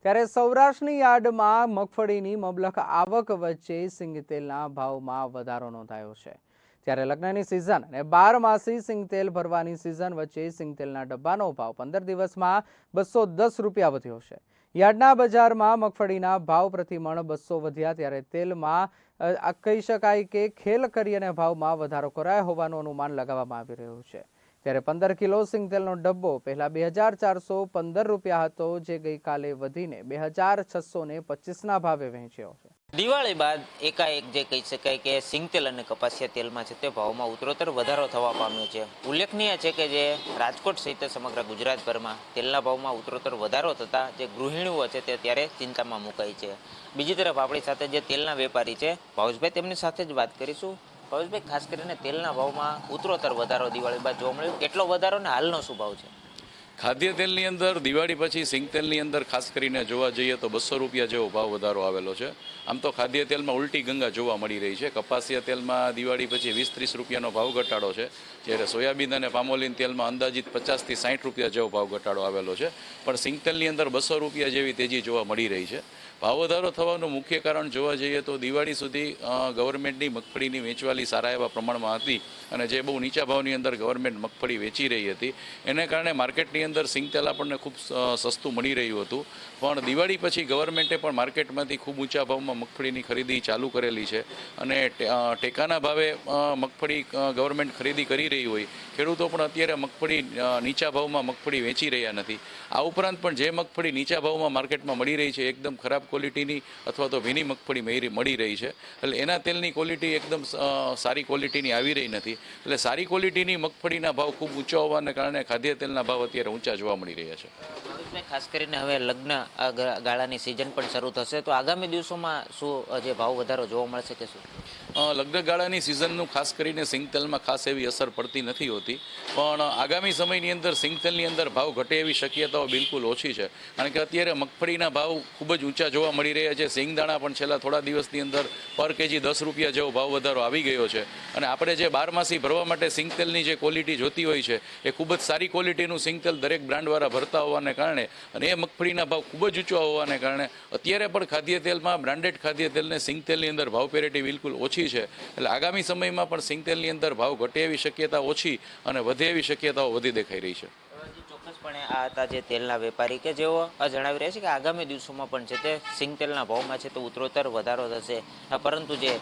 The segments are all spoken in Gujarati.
ત્યારે સૌરાષ્ટ્રની યાર્ડમાં મગફળીની મબલખ આવક વચ્ચે સિંગતેલના ભાવમાં વધારો નોંધાયો છે। ત્યારે લગ્નની સિઝન અને 12 સિંગતેલ ભરવાની સિઝન વચ્ચે સિંગતેલના ડબ્બાનો ભાવ 15 દિવસમાં 210 રૂપિયા વધ્યો છે। યાર્ડના બજારમાં મગફળીના ભાવ પ્રતિ મણ 200 વધ્યા, ત્યારે તેલમાં કહી શકાય કે ખેલ કરી અને ભાવમાં વધારો કરાયો હોવાનું અનુમાન લગાવવામાં આવી રહ્યું છે। ત્યારે 15 કિલો સિંગતેલનો ડબ્બો પહેલા 2415 રૂપિયા હતો, જે ગઈકાલે વધીને 2625ના ભાવે વહેંચ્યો છે। દિવાળી બાદ એકાએક જે કહી શકાય કે સિંગતેલ અને કપાસિયા તેલમાં છે તે ભાવમાં ઉત્તરોત્તર વધારો થવા પામ્યો છે। ઉલ્લેખનીય છે કે જે રાજકોટ સહિત સમગ્ર ગુજરાતભરમાં તેલના ભાવમાં ઉત્તરોત્તર વધારો થતા જે ગૃહિણીઓ છે તે ત્યારે ચિંતામાં મુકાઈ છે। બીજી તરફ આપણી સાથે જે તેલના વેપારી છે ભાવેશભાઈ, તેમની સાથે જ વાત કરીશું। ભાવેશભાઈ, ખાસ કરીને તેલના ભાવમાં ઉત્તરોત્તર વધારો દિવાળી બાદ જોવા મળ્યો, કેટલો વધારો ને હાલનો શું ભાવ છે? ખાદ્ય તેલની અંદર દિવાળી પછી સિંગતેલની અંદર ખાસ કરીને જોવા જઈએ તો 200 રૂપિયા જેવો ભાવ વધારો આવેલો છે। આમ તો ખાદ્ય તેલમાં ઉલટી ગંગા જોવા મળી રહી છે। કપાસિયા તેલમાં દિવાળી પછી 20-30 રૂપિયાનો ભાવ ઘટાડો છે, જ્યારે સોયાબીન અને પામોલીન તેલમાં અંદાજિત 50થી 60 રૂપિયા જેવો ભાવ ઘટાડો આવેલો છે। પણ સિંગતેલની અંદર 200 રૂપિયા જેવી તેજી જોવા મળી રહી છે। ભાવ વધારો થવાનું મુખ્ય કારણ જોવા જઈએ તો દિવાળી સુધી ગવર્મેન્ટની મગફળીની વેચવાલી સારા એવા પ્રમાણમાં હતી અને જે બહુ નીચા ભાવની અંદર ગવર્મેન્ટ મગફળી વેચી રહી હતી, એને કારણે માર્કેટની અંદર સિંગતેલ આપણને ખૂબ સસ્તું મળી રહ્યું હતું। પણ દિવાળી પછી ગવર્મેન્ટે પણ માર્કેટમાંથી ખૂબ ઊંચા ભાવમાં મગફળીની ખરીદી ચાલુ કરેલી છે અને ટેકાના ભાવે મગફળી ગવર્મેન્ટ ખરીદી કરી રહી હોય, ખેડૂતો પણ અત્યારે મગફળી નીચા ભાવમાં મગફળી વેચી રહ્યા નથી। આ ઉપરાંત પણ જે મગફળી નીચા ભાવમાં માર્કેટમાં મળી રહી છે એકદમ ખરાબ ક્વોલિટીની અથવા તો ભીની મગફળી મળી રહી છે, એટલે એના તેલની ક્વોલિટી એકદમ સારી ક્વોલિટીની આવી રહી નથી। એટલે સારી ક્વોલિટીની મગફળીના ભાવ ખૂબ ઊંચા હોવાને કારણે ખાદ્ય તેલના ભાવ અત્યારે ઊંચા જોવા મળી રહ્યા છે। ખાસ કરીને હવે લગ્ન ગાળાની સિઝન પણ શરૂ થશે, તો આગામી દિવસોમાં શું જે ભાવ વધારો જોવા મળશે કે શું? લગ્ન ગાળાની સિઝનનું ખાસ કરીને સિંગતેલમાં ખાસ એવી અસર પડતી નથી હોતી, પણ આગામી સમયની અંદર સિંગતેલની અંદર ભાવ ઘટે એવી શક્યતાઓ બિલકુલ ઓછી છે, કારણ કે અત્યારે મગફળીના ભાવ ખૂબ જ ઊંચા જોવા મળી રહ્યા છે। સિંગદાણા પણ છેલ્લા થોડા દિવસની અંદર પર કેજી 10 રૂપિયા જેવો ભાવ વધારો આવી ગયો છે અને આપણે જે 12 ભરવા માટે સિંગતેલની જે ક્વોલિટી જોતી હોય છે એ ખૂબ જ સારી ક્વોલિટીનું સિંગતેલ દરેક બ્રાન્ડવાળા ભરતા હોવાને કારણે અને એ મગફળીના ભાવ ખૂબ જ ઊંચા હોવાને કારણે અત્યારે પણ ખાદ્ય તેલમાં બ્રાન્ડેડ ખાદ્ય તેલને સિંગતેલની અંદર ભાવ પેરિટી બિલકુલ ઓછી છે। એટલે આગામી સમયમાં પણ સિંગતેલની અંદર ભાવ ઘટે એવી શક્યતા ઓછી અને વધે એવી શક્યતાઓ વધી દેખાઈ રહી છે। ચોક્કસપણે આ હતા જે તેલના વેપારી કે જેઓ જણાવી રહ્યા છે કે આગામી દિવસોમાં પણ છે તે સિંગતેલના ભાવમાં છે તો ઉત્તરોત્તર વધારો થશે, પરંતુ જે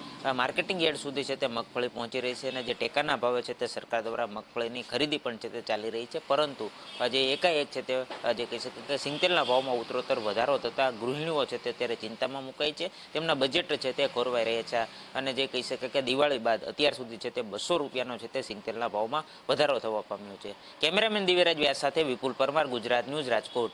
માર્કેટિંગ યાર્ડ સુધી છે તે મગફળી પહોંચી રહી છે અને જે ટેકાના ભાવે છે તે સરકાર દ્વારા મગફળીની ખરીદી પણ છે તે ચાલી રહી છે, પરંતુ જે એકાએક છે તે જે કહી શકે કે સિંગતેલના ભાવમાં ઉત્તરોત્તર વધારો થતાં ગૃહિણીઓ છે તે અત્યારે ચિંતામાં મુકાઈ છે। તેમના બજેટ છે તે ખોરવાઈ રહ્યા છે અને જે કહી શકે કે દિવાળી બાદ અત્યાર સુધી છે તે 200 રૂપિયાનો છે તે સિંગતેલના ભાવમાં વધારો થવા પામ્યો છે। કેમેરામેન દિવ્યરાજ વ્યાસ સાથે વિપુલ પરમાર, ગુજરાત ન્યૂઝ, રાજકોટ।